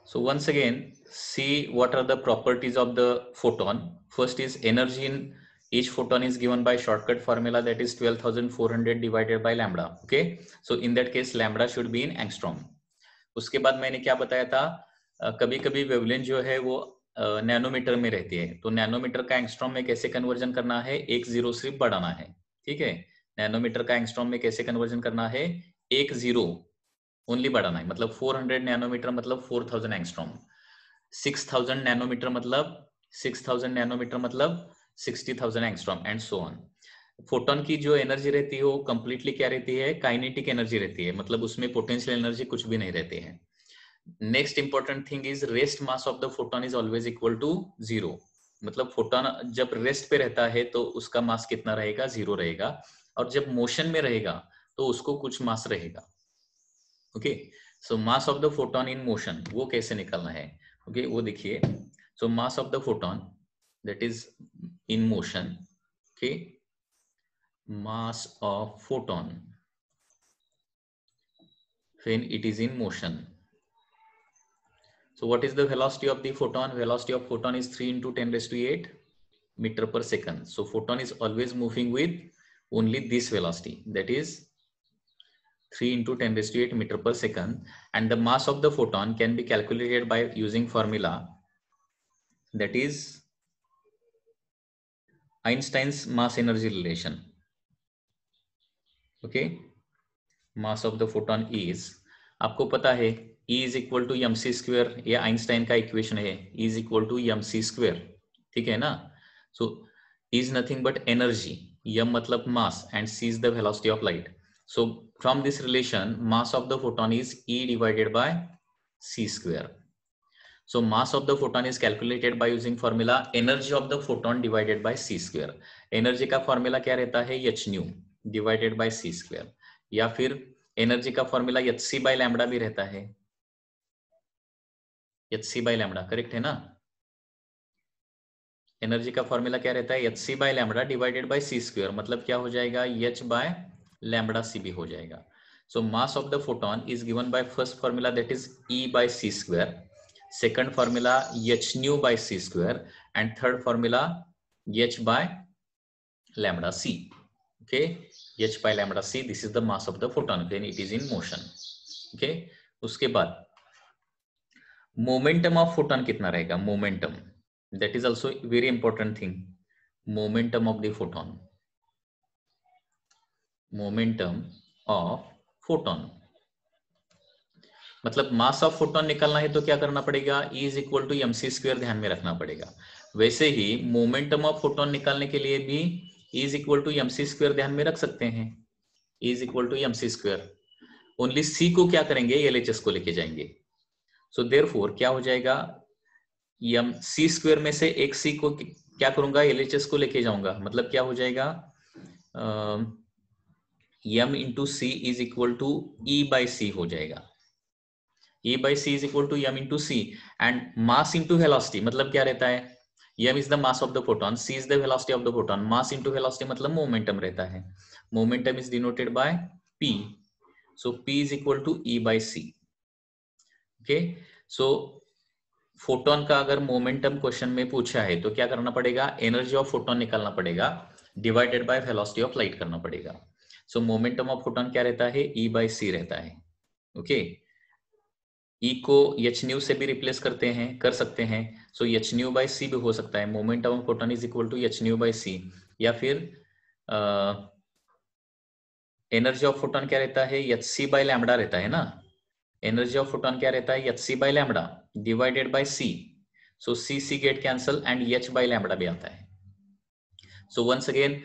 So once again, see what are the properties of the photon. First is energy in each photon is given by shortcut formula, that is 12,400 divided by lambda. Okay, so in that case lambda should be in angstrom. उसके बाद मैंने क्या बताया था, कभी कभी wavelength जो है वो नैनोमीटर में रहती है, तो नैनोमीटर का एंगस्ट्रॉम में कैसे कन्वर्जन करना है, एक जीरो सिर्फ बढ़ाना है. ठीक है, नैनोमीटर का एंगस्ट्रॉम में कैसे कन्वर्जन करना है, एक जीरो ओनली बढ़ाना है. मतलब 400 नैनोमीटर मतलब 4000 एंगस्ट्रॉम, 6000 नैनोमीटर मतलब 6000 नैनोमीटर मतलब 60,000 angstrom and so on. Photon की जो एनर्जी रहती है वो कंप्लीटली क्या रहती है, काइनेटिक एनर्जी रहती है, मतलब उसमें पोटेंशियल एनर्जी कुछ भी नहीं रहती है. Next important thing is rest mass of the photon is always equal to zero. मतलब फोटोन जब रेस्ट पे रहता है तो उसका मास कितना रहेगा, जीरो रहेगा, और जब मोशन में रहेगा तो उसको कुछ मास रहेगा. Okay, so mass of the photon in motion वो कैसे निकालना है. ओके, वो देखिए. So mass of the photon that is in motion. Okay, mass of photon when it is in motion. So what is the velocity of the photon? Velocity of photon is 3 into 10 raised to 8 meter per second. So photon is always moving with only this velocity, that is 3 into 10 raised to 8 meter per second. And the mass of the photon can be calculated by using formula, that is Einstein's mass energy relation. Okay, mass of the photon is, आपको पता है E is equal to M C square, ये Einstein का equation है, E is equal to M C square. ठीक है ना. So is nothing but energy, m मतलब mass and c is the velocity of light. So from this relation mass of the photon is E divided by c square. So mass of the photon is calculated by using formula energy of the photon divided by c square. Energy का formula क्या रहता है, h nu divided by c square, या फिर energy का formula hc by lambda भी रहता है, hc by lambda, करेक्ट है ना. एनर्जी का फॉर्मूला क्या रहता है, hc by lambda divided by c square, मतलब क्या हो जाएगा, h by lambda c भी हो जाएगा. So mass of the photon is given by first formula, that is E by c square, second formula h nu by c square, and third formula h by lambda c. Okay, h by lambda c, this is the mass of the photon when it is in motion. Okay, उसके बाद momentum of photon कितना रहेगा, momentum, that is also very important thing. Momentum of the photon, momentum of photon, मतलब mass of photon निकालना है तो क्या करना पड़ेगा, E is equal to M C square ध्यान में रखना पड़ेगा. वैसे ही मोमेंटम ऑफ फोटोन निकालने के लिए भी E is equal to M C square ध्यान में रख सकते हैं. E is equal to M C square, only C को क्या करेंगे, LHS को लेके जाएंगे. सो देयरफॉर क्या हो जाएगा, एम सी स्क्वेयर में से एक C को क्या करूंगा, LHS को लेके जाऊंगा, मतलब क्या हो जाएगा, m into c is equal to E by c हो जाएगा. E by c is equal to m into c, and mass into velocity मतलब क्या रहता है, m is the mass of the photon, c is the velocity of the photon, mass into velocity मतलब momentum रहता है. Momentum is denoted by p, so p is equal to E by c. Okay, so photon का अगर momentum question में पूछा है तो क्या करना पड़ेगा, एनर्जी ऑफ फोटोन निकालना पड़ेगा, divided by velocity of light करना पड़ेगा. सो मोमेंटम ऑफ फोटोन क्या रहता है, E बाई सी रहता है. ओके, E को h न्यू से भी रिप्लेस करते हैं, कर सकते हैं, so h nu by c भी हो सकता है. Momentum of photon is equal to h nu by c, या फिर एनर्जी ऑफ फोटोन क्या रहता है, hc बाई लैम्डा रहता है ना. एनर्जी ऑफ फोटोन क्या रहता है, hc by lambda divided by c. So c get cancel and h by lambda भी आता है. So once again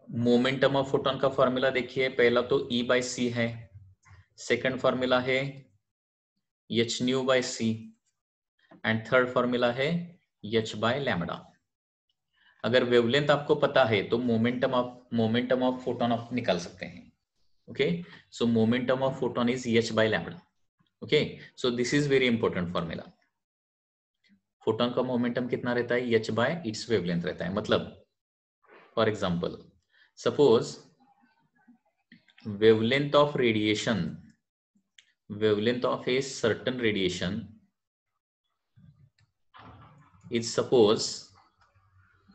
momentum of photon का फॉर्मूला देखिए, पहला तो E बाई सी है, सेकंड फॉर्मूला है h nu by C, and third formula है h बाय लैम्डा. अगर वेवलेंथ आपको पता है तो मोमेंटम ऑफ फोटोन आप निकाल सकते हैं. Okay, so momentum of photon is h by lambda. Okay, so this is very important formula. Photon का मोमेंटम कितना रहता है, h बाय इट्स वेवलेंथ रहता है. मतलब for example suppose wavelength of radiation, wavelength of a certain radiation is suppose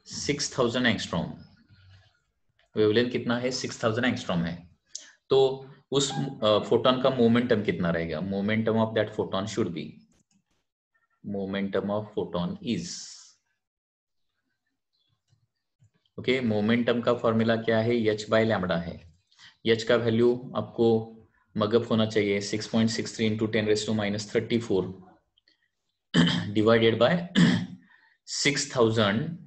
6000 angstrom, wavelength कितना है 6000 angstrom है, तो उस फोटोन का मोमेंटम कितना रहेगा? Momentum of that photon should be, momentum of photon is, okay, momentum का फॉर्मूला क्या है? h बाय लैम्बडा है। h का वैल्यू आपको मगअप होना चाहिए 6.63 इंटू 10⁻34 डिवाइडेड बाय 6000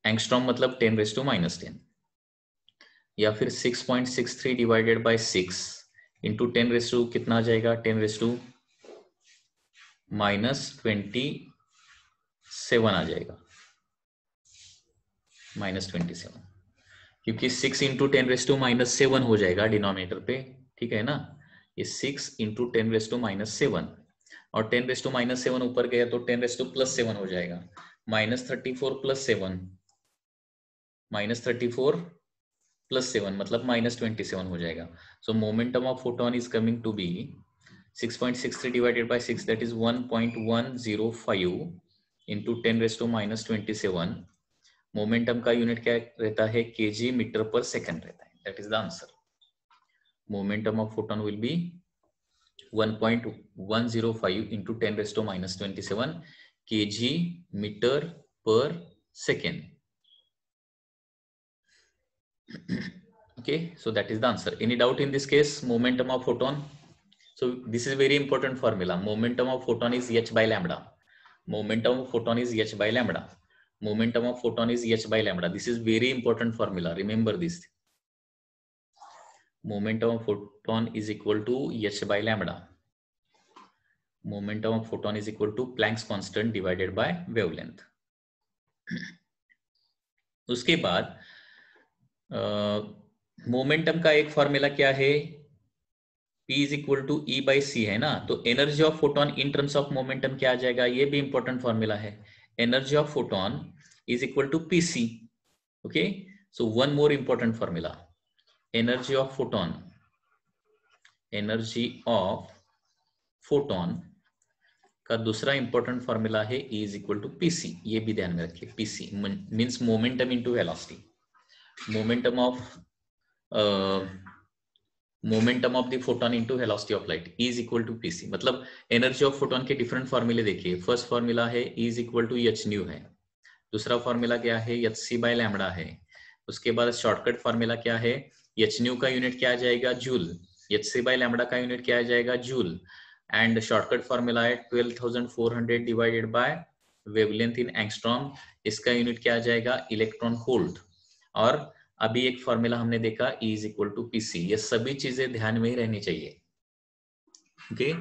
एंगस्ट्रॉम मतलब 10⁻10, या फिर 6.63 डिवाइडेड बाय 6 इंटू 10 कितना आ जाएगा? 10⁻27 आ जाएगा, -27, क्योंकि 6 इंटू 10⁻7 हो जाएगा डिनोमिनेटर पे, ठीक है ना? ये 6 इंटू 10⁻7 और 10⁻7 ऊपर गया तो 10⁻+7 हो जाएगा, -34+7 मतलब -27 हो जाएगा। So momentum of photon is coming to be 6.63 divided by 6, that is 1.105 into 10⁻27। Momentum का यूनिट क्या रहता है? kg मीटर पर सेकंड रहता है। That is the answer. Momentum of photon will be 1.105 into 10⁻27 kg metre per second. Okay, so that is the answer. Any doubt in this case? Momentum of photon. So this is very important formula. Momentum of photon is h by lambda. Momentum of photon is h by lambda. Momentum of photon is h by lambda. This is very important formula. Remember this. Momentum of photon is equal to h by lambda. Momentum of photon is equal to Planck's constant divided by wavelength. उसके बाद momentum का एक formula क्या है? P is equal to E by सी है ना, तो energy of photon in terms of momentum क्या आ जाएगा? ये भी इंपॉर्टेंट फॉर्मूला है। Energy of photon is equal to PC. Okay, so one more important formula, energy of photon, energy of photon का दूसरा इंपॉर्टेंट फॉर्मूला है E is equal to PC. ये भी ध्यान में रखिए, PC means momentum into velocity. Momentum of momentum of the photon into velocity of light is equal to PC। मतलब energy of photon के डिफरेंट फॉर्मूले देखिए। फर्स्ट फॉर्मूला है E is equal to h nu है। दूसरा formula क्या है? hc by lambda है। उसके बाद शॉर्टकट फॉर्मूला क्या है? h न्यू का यूनिट क्या आ जाएगा? जूल। hc बाय लैम्बडा का यूनिट क्या आ जाएगा? जूल। एंड शॉर्टकट फॉर्मूला है 12,400 divided by wavelength in angstrom. इसका यूनिट क्या आ जाएगा? Electron volt. और अभी एक फॉर्मूला हमने देखा E is equal to PC। ये सभी चीजें ध्यान में ही रहनी चाहिए। Okay, E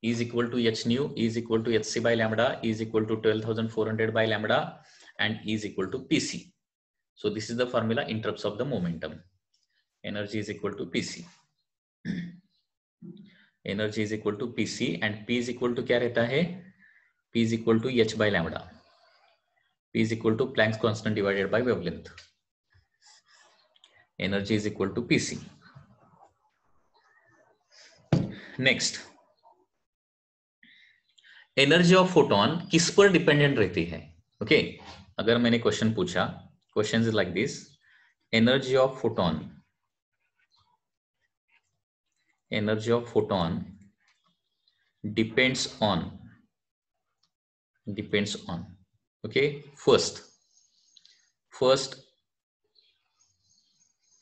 is equal to h nu, E is equal to hc by lambda, E is equal to 12,400 bye lambda and E is equal to PC. So this is the formula in terms of the momentum. Energy is equal to PC. Energy is equal to PC and P is equal to क्या रहता है? P is equal to h by lambda. P is equal to Planck's constant divided by wavelength. Energy is equal to PC. Next, energy of photon किस पर dependent रहती है? Okay, अगर मैंने question पूछा, question is like this, energy of photon, energy of photon depends on okay, first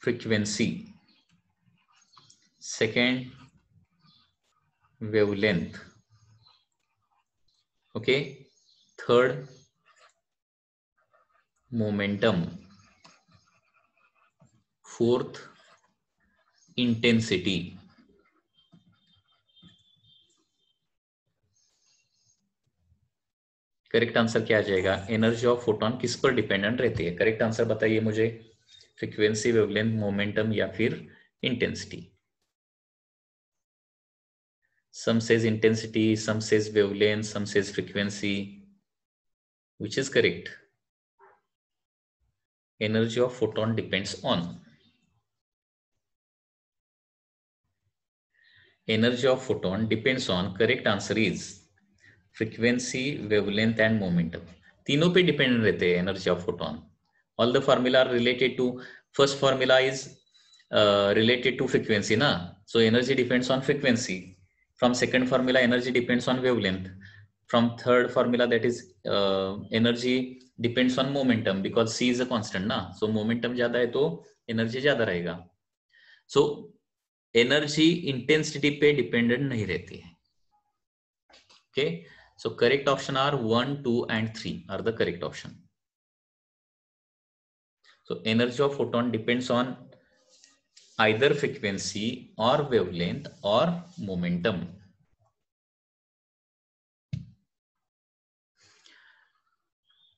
frequency, second wavelength, okay, third momentum, fourth intensity, correct answer क्या आ जाएगा? एनर्जी ऑफ फोटोन किस पर डिपेंडेंट रहती है? करेक्ट आंसर बताइए मुझे। फ्रीक्वेंसी, वेवलेंथ, मोमेंटम या फिर intensity? Some says intensity, some says wavelength, some says frequency. Which is correct? Energy of photon depends on. Energy of photon depends on, correct answer is frequency, wavelength and momentum. तीनों पे dependent रहते हैं energy of photon. All the formula are related to, first formula is related to frequency na, so energy depends on frequency. From second formula energy depends on wavelength. From third formula that is energy depends on momentum because c is a constant na, so momentum ज्यादा है तो energy ज्यादा रहेगा. so energy intensity पे dependent नहीं रहती है. okay, so correct option are 1, 2 and 3 are the correct option. so energy of photon depends on either frequency or wavelength or momentum.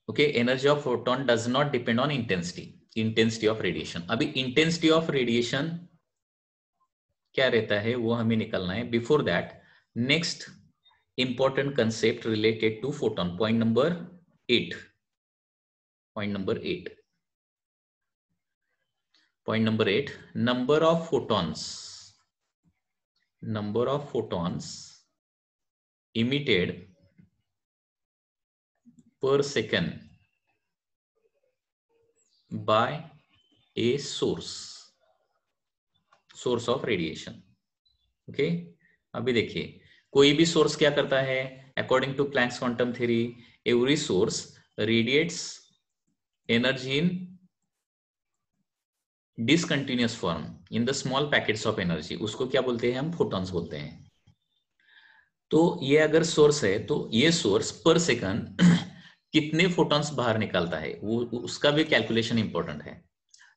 Okay, energy of photon does not depend on intensity of radiation. अभी intensity of radiation क्या रहता है वो हमें निकलना है. Before that, next important concept related to photon, point number 8. Point number 8. Point number 8, number of photons emitted per second by a source of radiation. okay, अभी देखिए कोई भी सोर्स क्या करता है, according to Planck's quantum theory every source radiates energy in discontinuous form in the small packets of energy. उसको क्या बोलते हैं हम, फोटॉन्स बोलते हैं. तो ये अगर सोर्स है तो ये सोर्स पर सेकंड कितने फोटॉन्स बाहर निकालता है वो उसका भी कैलकुलेशन इंपॉर्टेंट है.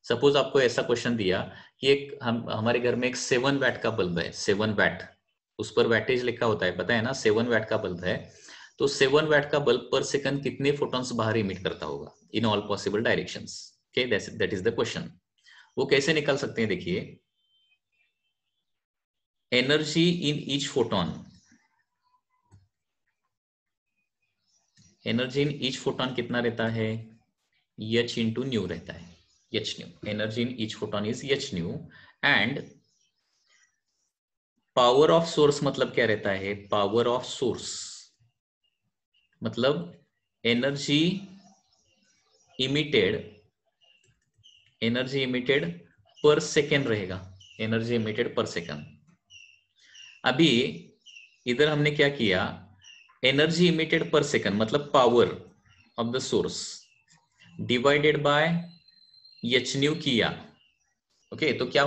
सपोज आपको ऐसा क्वेश्चन दिया कि एक हमारे घर में एक 7 वैट का बल्ब है, 7 वैट, उस पर वैटेज लिखा होता है पता है ना, 7 वैट का बल्ब है. तो 7 वैट का बल्ब पर सेकंड कितने फोटॉन्स बाहर इमिट करता होगा in all possible directions. Okay, that is the question. वो कैसे निकाल सकते हैं, देखिए energy in each photon, energy in each photon कितना रहता है, h इंटू न्यू रहता है, h new. Energy in each photon is h new. And power of source मतलब क्या रहता है, पावर ऑफ सोर्स मतलब एनर्जी इमिटेड पर सेकेंड रहेगा, एनर्जी इमिटेड पर सेकेंड. अभी इधर हमने क्या किया, एनर्जी इमिटेड पर सेकेंड मतलब power of the source divided by h new किया. ओके, तो क्या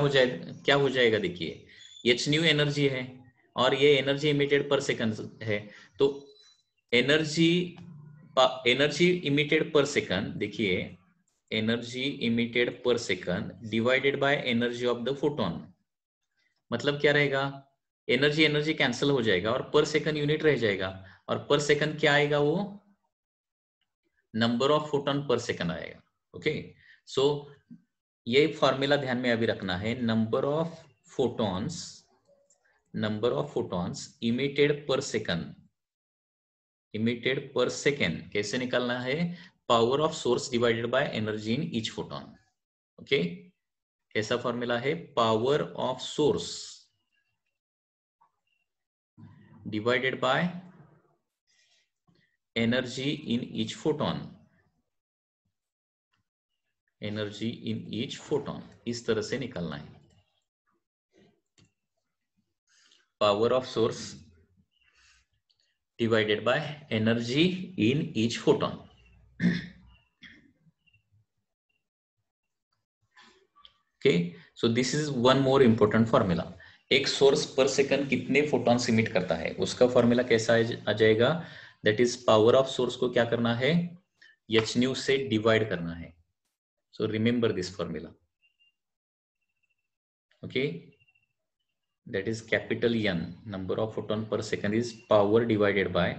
हो जाएगा देखिए, एच न्यू एनर्जी है और ये एनर्जी इमिटेड पर सेकंड है. तो एनर्जी इमिटेड पर सेकंड, देखिए energy emitted per second divided by energy of the photon मतलब क्या रहेगा, एनर्जी कैंसिल हो जाएगा और पर सेकंड यूनिट रह जाएगा. और पर सेकंड क्या आएगा, वो number of photon per second आएगा. ओके, सो ये फॉर्मूला ध्यान में अभी रखना है, number of photons emitted per second कैसे निकालना है, power of source divided by energy in each photon. Okay, कैसा फॉर्मूला है, power of source divided by energy in each photon, इस तरह से निकालना है. Power of source divided by energy in each photon. Okay, so this is one more important formula. एक source पर second कितने फोटॉन्स इमिट करता है उसका फॉर्मूला कैसा आ जाएगा, that is power of source को क्या करना है, एच न्यू से डिवाइड करना है. So remember this formula. Okay, that is capital N, number of photon per second is power divided by,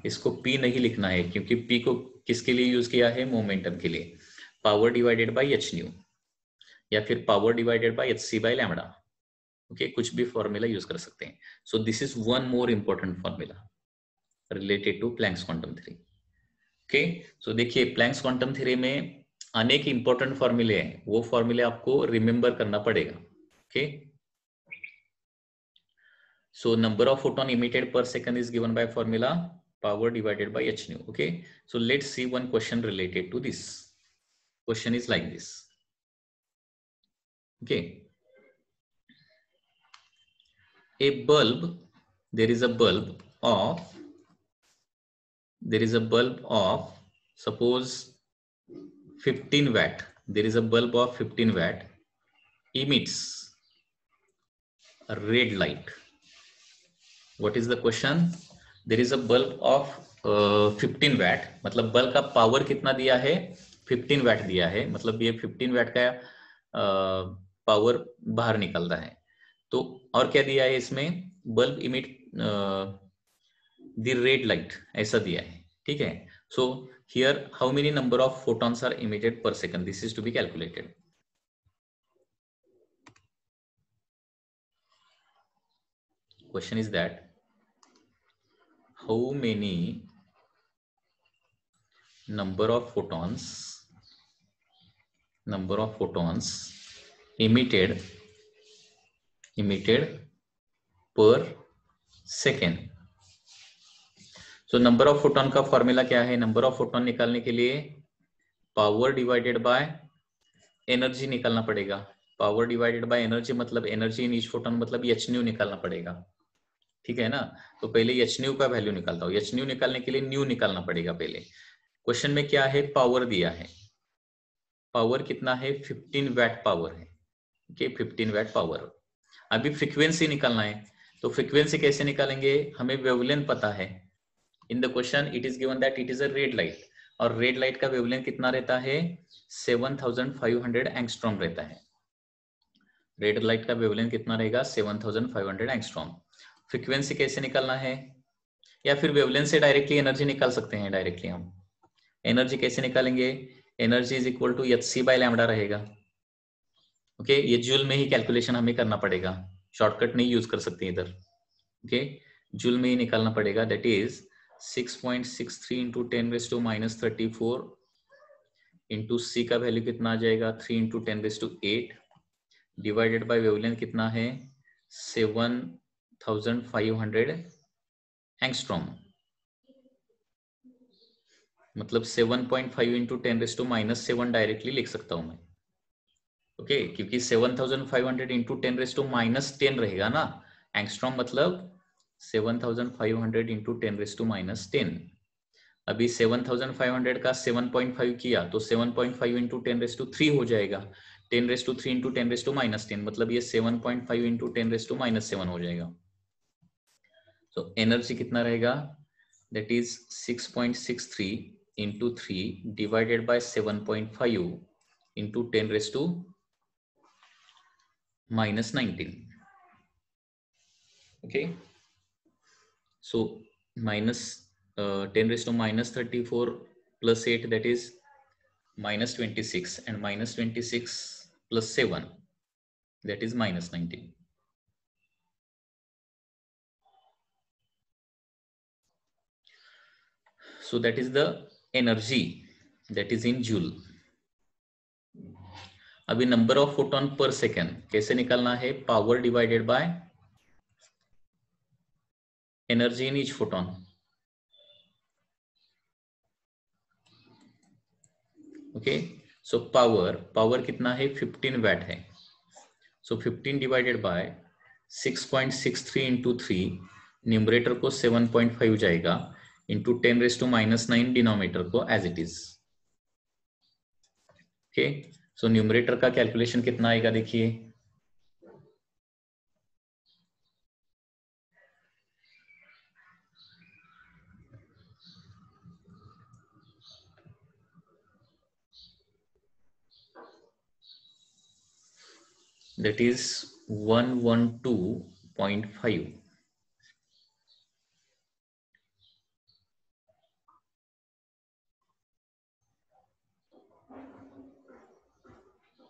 इसको P नहीं लिखना है क्योंकि P को किसके लिए यूज किया है, मोमेंटम के लिए. Power divided by h nu या फिर power divided by h c by lambda. Okay, कुछ भी फॉर्मूला यूज कर सकते हैं. So this is one more important formula related to Planck's quantum theory. Okay, so देखिए प्लैंक्स क्वांटम थ्योरी में अनेक इंपॉर्टेंट फॉर्मूले हैं, वो फॉर्मूले आपको रिमेंबर करना पड़ेगा. Okay, so number of photon emitted per second is given by formula power divided by h nu. Okay, so let's see one question related to this. Question is like this. Okay, a bulb, there is a bulb of suppose 15 watt. There is a bulb of 15 watt emits a red light. What is the question? There is a bulb of 15 watt, मतलब bulb का power कितना दिया है? 15 watt दिया है, मतलब ये 15 watt का पावर बाहर निकल रहा है. तो और क्या दिया है इसमें? Bulb emit the red light, ऐसा दिया है. ठीक है. So here how many number of photons are emitted per second? This is to be calculated. Question is that how many number of photons emitted per second. So number of photon का formula क्या है? Number of photon निकालने के लिए power divided by energy निकालना पड़ेगा. Power divided by energy मतलब energy in each photon मतलब एच न्यू निकालना पड़ेगा. ठीक है ना. तो पहले एच न्यू का वैल्यू निकालता हूं. एच न्यू निकालने के लिए न्यू निकालना पड़ेगा पहले. क्वेश्चन में क्या है? पावर दिया है. पावर कितना है? 15 वैट पावर है. Okay, 15 watt power. अभी फ्रीक्वेंसी निकालना है. तो फ्रीक्वेंसी कैसे निकालेंगे? हमें वेवलेंथ पता है. In the question it is given that it is a red light, और रेड लाइट का वेवलेंथ कितना रहता है? 7500 एंगस्ट्रॉम रहता है. रेड लाइट का वेवलेंथ कितना रहेगा? 7500 एंगस्ट्रॉम. फ्रीक्वेंसी कैसे निकालना है? या फिर वेवलेंथ से डायरेक्टली एनर्जी निकाल सकते हैं. डायरेक्टली हम एनर्जी कैसे निकालेंगे? Energy is equal to H by lambda रहेगा. ओके, ये जूल में ही कैलकुलेशन हमें करना पड़ेगा, शॉर्टकट नहीं यूज कर सकते इधर. ओके, जूल में ही निकालना पड़ेगा. दैट इज 6.63 इंटू 10⁻⁻34 इंटू सी का वैल्यू कितना आ जाएगा? 3 इंटू 10⁸ डिवाइडेड बाय वेवलेंथ कितना है? 7500 एंगस्ट्रॉम. मतलब 7.5 इंटू 10⁻⁻7 डायरेक्टली लिख सकता हूं मैं. ओके, क्योंकि 7500 इंटू 10⁻10 रहेगा ना. एंगस्ट्रॉम मतलब 7500 इंटू 10⁻10. अभी 7500 का 7.5 किया तो 7.5 इंटू 10⁻3 हो जाएगा. 10⁻3 इंटू 10⁻10 मतलब ये 7.5 इंटू 10⁻7 हो जाएगा. तो एनर्जी कितना रहेगा? That is 6.63 into 3 divided by 7.5 into 10⁻19. Okay, so minus 10⁻34 plus 8, that is -26, and -26 plus 7, that is -19. So that is the energy that is in joule. अभी number of photon per second कैसे निकालना है? Power divided by energy in each photon. Okay, so power कितना है? 15 watt है. So 15 divided by 6.63 into 3, numerator को 7.5 जाएगा, into 10⁻9 denominator को as it is. Okay, so numerator का कैलकुलेशन कितना आएगा? देखिए, that is 112.5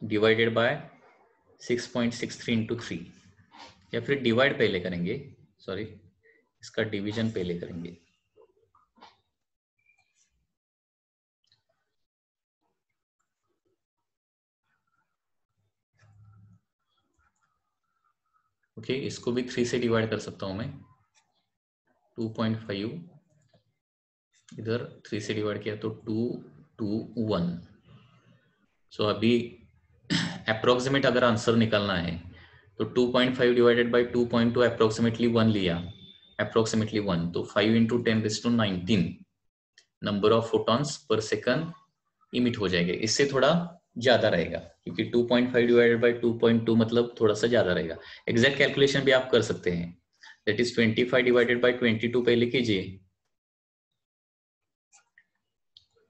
divided by 6.63 into 3. या फिर डिवाइड पहले करेंगे, सॉरी, इसका डिवीजन पहले करेंगे. ओके, इसको भी 3 से डिवाइड कर सकता हूं मैं. 2.5 इधर 3 से डिवाइड किया तो 2 2 1। सो अभी अप्रोक्सीमेट अगर आंसर निकालना है तो 2.5 डिवाइडेड बाई 2.2 अप्रोक्सीमेटली 1 लिया, अप्रोक्सीमेटली 1, तो 5 into 10⁻19 number of photons per second emit हो जाएंगे। इससे थोड़ा ज्यादा रहेगा क्योंकि 2.5 डिवाइडेड बाई 2.2 मतलब थोड़ा सा ज्यादा रहेगा। एग्जैक्ट कैलकुलेशन भी आप कर सकते हैं, दैट इज 25 डिवाइडेड बाई 22 पहले कीजिए,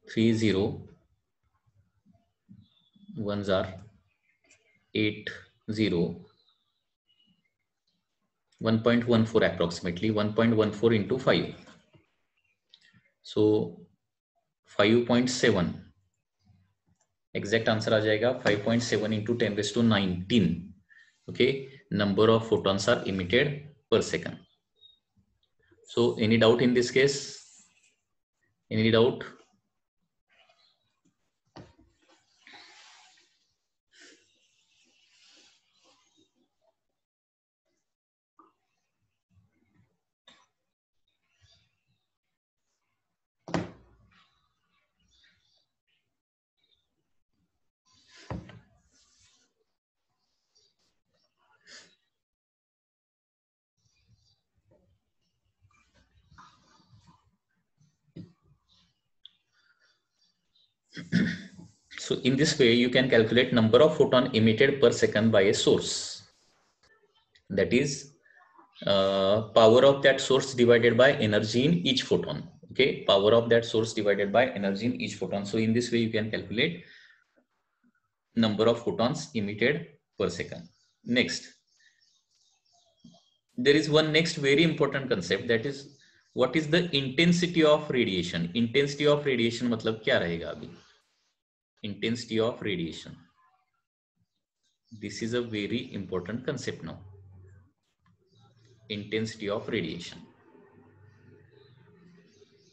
3 0 1 8 0 1.14 approximately 1.14 into 5, so 5.7 exact answer आ जाएगा 5.7 into 10⁻19 okay number of photons are emitted per second. So any doubt in this case? Any doubt? So in this way you can calculate number of photon emitted per second by a source, that is power of that source divided by energy in each photon. Okay, power of that source divided by energy in each photon. So in this way you can calculate number of photons emitted per second. Next, there is one next very important concept, that is what is the intensity of radiation. Intensity of radiation मतलब क्या रहेगा अभी? Intensity of radiation, this is a very important concept now. Intensity of radiation,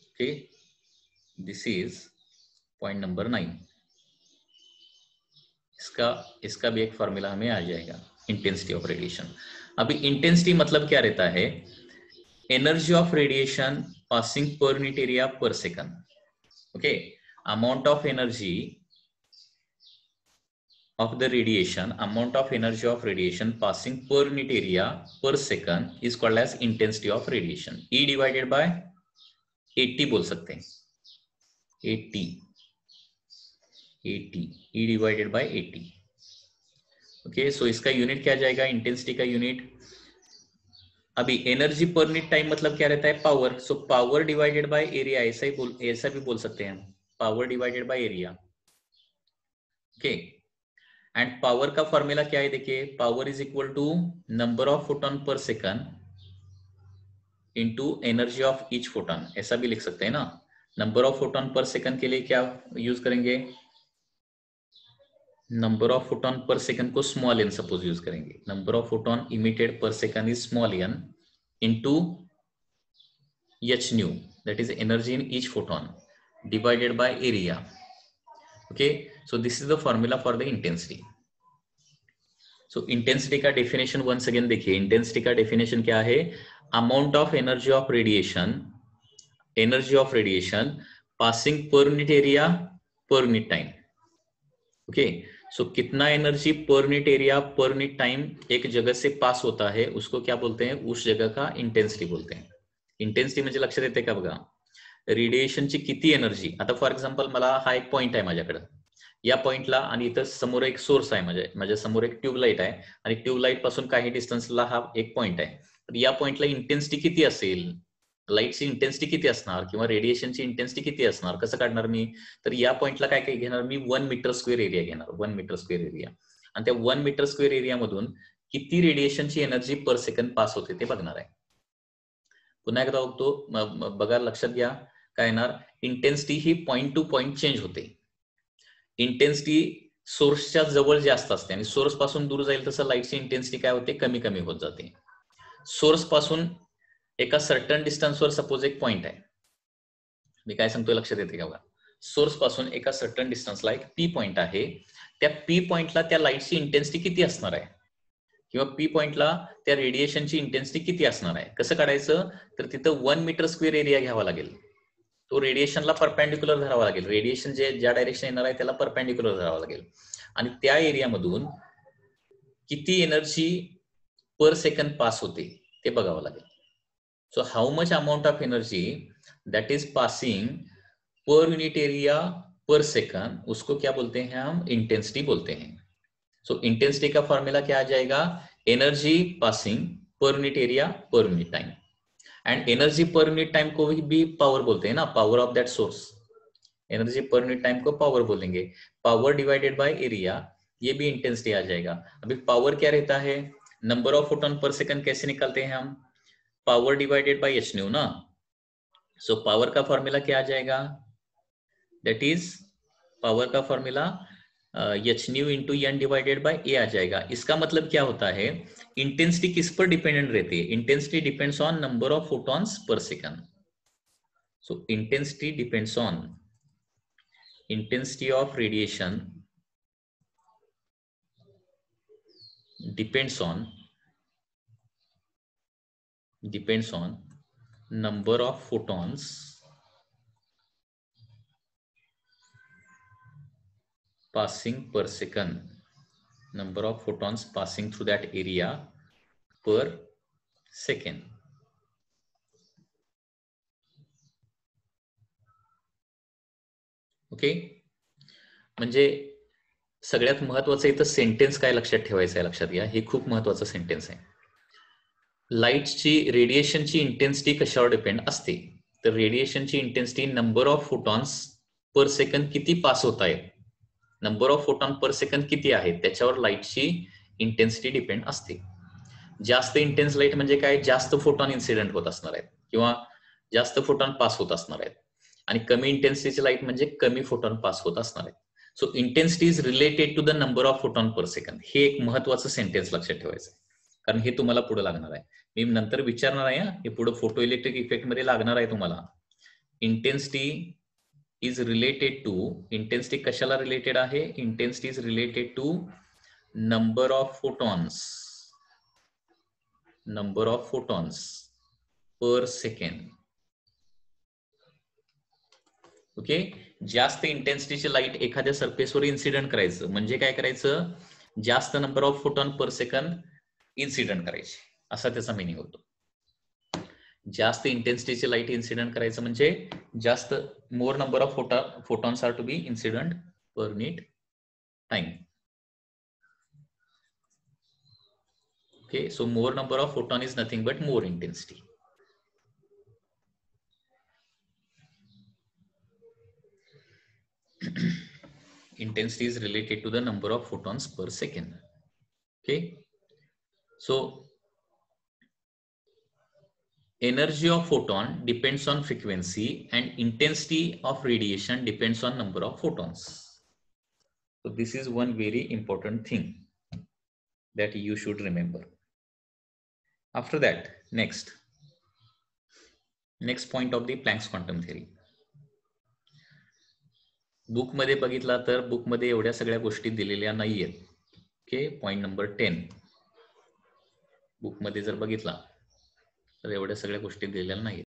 okay, this is point number 9. इसका भी एक formula हमें आ जाएगा, इंटेंसिटी ऑफ रेडिएशन। अभी इंटेंसिटी मतलब क्या रहता है? Energy of radiation passing per unit area per second, okay, amount of energy of the radiation, amount of energy of radiation passing per unit area per second is called as intensity of radiation. E divided by 80 बोल सकते हैं, 80 E divided by 80. Okay, सो इसका unit क्या जाएगा? Intensity का unit. अभी energy per unit time मतलब क्या रहता है? Power. So power divided by area, ऐसा भी बोल सकते हैं, power divided by area. Okay, and power का फॉर्मूला क्या है? देखिए, power is equal to number of photon per second into energy of each photon, ऐसा भी लिख सकते हैं ना। Number of photon per second के लिए क्या यूज करेंगे? Number of photon per second को स्मॉल एन सपोज यूज करेंगे। Number of photon emitted per second is small n into h nu, that is energy in each photon divided by area. Okay, so this is the formula for the intensity. So intensity का definition once again देखिए, intensity का definition क्या है? Amount of energy of radiation passing per unit area per unit time. Okay, so कितना energy per unit area per unit time एक जगह से पास होता है उसको क्या बोलते हैं? उस जगह का इंटेंसिटी बोलते हैं। इंटेंसिटी म्हणजे लक्षात येते का बघा, रेडिएशनची किती एनर्जी, आता फॉर एक्झाम्पल मला हा एक पॉइंट आहे माझ्याकडे, या पॉइंटला आणि इथं समोर एक सोर्स आहे, माझ्या समोर एक ट्यूबलाइट आहे आणि ट्यूबलाइट पासून काही डिस्टन्सला हा एक पॉइंट आहे, तर या पॉइंटला इंटेन्सिटी किती असेल, लाईटची इंटेन्सिटी किती असणार किंवा रेडिएशनची इंटेन्सिटी किती असणार, कसं काढणार मी? तर या पॉइंटला काय काय घेणार मी? 1 मीटर स्क्वेअर एरिया घेणार, 1 मीटर स्क्वेअर एरिया, आणि त्या 1 मीटर स्क्वेअर एरिया मधून किती रेडिएशनची एनर्जी पर सेकंड पास होते ते बघणार आहे। पुन्हा एकदा बघतो, बघा, लक्षात घ्या काय येणार? इंटेन्सिटी ही पॉइंट टू पॉइंट चेंज होते। इंटेन्सिटी सोर्सच्या जवळ जास्त असते आणि सोर्स पासून दूर जाईल तसं लाईटची इंटेन्सिटी काय होते? कमी कमी होत जाते। सोर्स पासून एका सर्टन डिस्टन्सवर सपोज एक पॉइंट आहे, मी काय सांगतोय लक्षात येते का बघा? सोर्स पासून एका सर्टन डिस्टन्सला एक पी पॉइंट आहे, त्या पी पॉइंटला त्या लाईटची इंटेन्सिटी किती असणार आहे किंवा पी पॉइंटला त्या रेडिएशनची इंटेन्सिटी किती असणार आहे? कसं काढायचं? तर तिथं 1 मीटर स्क्वेअर एरिया घ्यावा लागेल, तो रेडिएशनला परपेंडिक्युलर धरावा लागेल. रेडिएशन ज्या डायरेक्शन येणार आहे त्याला परपेंडिक्युलर धरावा लागेल. आणि त्या एरियामधून किती एनर्जी पर सेकंड पास होते ते बघावं लागेल. So how much amount of energy that is passing per unit area per second, उसको क्या बोलते हैं हम? इंटेंसिटी बोलते हैं. सो इंटेंसिटी का फॉर्मूला क्या आ जाएगा? Energy passing per unit area per unit time. And energy per unit time को भी पावर बोलते हैं ना, power of that source. Energy per unit time को पावर बोलेंगे. पावर डिवाइडेड बाय एरिया, ये भी इंटेंसिटी आ जाएगा. अभी पावर क्या रहता है? Number of photon per second कैसे निकालते हैं हम? Power divided by h nu ना. सो पावर का फॉर्मूला क्या आ जाएगा? दैट इज पावर का formula h nu into n divided by a आ जाएगा. इसका मतलब क्या होता है? इंटेंसिटी किस पर डिपेंडेंट रहती है? Intensity depends on number of photons per second. So intensity depends on intensity of radiation depends on number of photons passing per second, number of photons passing through that area per second. Okay. म्हणजे सगळ्यात महत्वाचं इथं sentence काय लक्षात ठेवायचं आहे, लक्षात घ्या. हे खूप महत्वाचं सेंटेन्स आहे. लाईटची रेडिएशनची इंटेन्सिटी कशावर डिपेंड असते? तर रेडिएशनची intensity number of photons per second किती पास होत आहेत, number of photon per second किती आहेत त्याच्यावर लाईटची इंटेन्सिटी डिपेंड असते. जास्त इंटेन्स लाईट म्हणजे काय? जास्त फोटॉन इन्सिडेंट होत असणार आहेत किंवा जास्त फोटॉन पास होत असणार आहेत. आणि कमी इंटेन्सिटीची लाईट म्हणजे कमी फोटॉन पास होत असणार आहेत. So intensity is related to the number of photon per second. हे एक महत्वाचं सेंटेन्स लक्षात ठेवायचं आहे, कारण हे तुम्हाला पुढे लागणार आहे. मी नंतर विचारणार आहे, हे पुढे फोटो इलेक्ट्रिक इफेक्ट मध्ये लागणार आहे तुम्हाला. Intensity is related to, intensity कशाला रिलेटेड आहे? Intensity is related to number of photons per second. Okay. जास्त इंटेन्सिटीची लाईट एखाद्या सरफेसवर इन्सिडेंट करायचं म्हणजे काय करायचं? जास्त number of photon per second incident करायचे, असा त्याचा मिनिंग होतो. जास्त इंटेन्सिटीची लाईट इन्सिडेंट करायचं म्हणजे जास्त, more number of photons are to be incident per unit time. Okay. So more number of photon is nothing but more intensity. Intensity is related to the number of photons per second. Okay. So energy of photon depends on frequency and intensity of radiation depends on number of photons. So this is one very important thing that you should remember. After that, next point of the Planck's quantum theory. Book मध्ये बघितला तर book मध्ये एवढ्या सगळ्या गोष्टी दिलेल्या नाहीयेत. Okay. Point number 10 book मध्ये जर बघितला तर एवढ्या सगळ्या गोष्टी दिलेल्या नाहीयेत.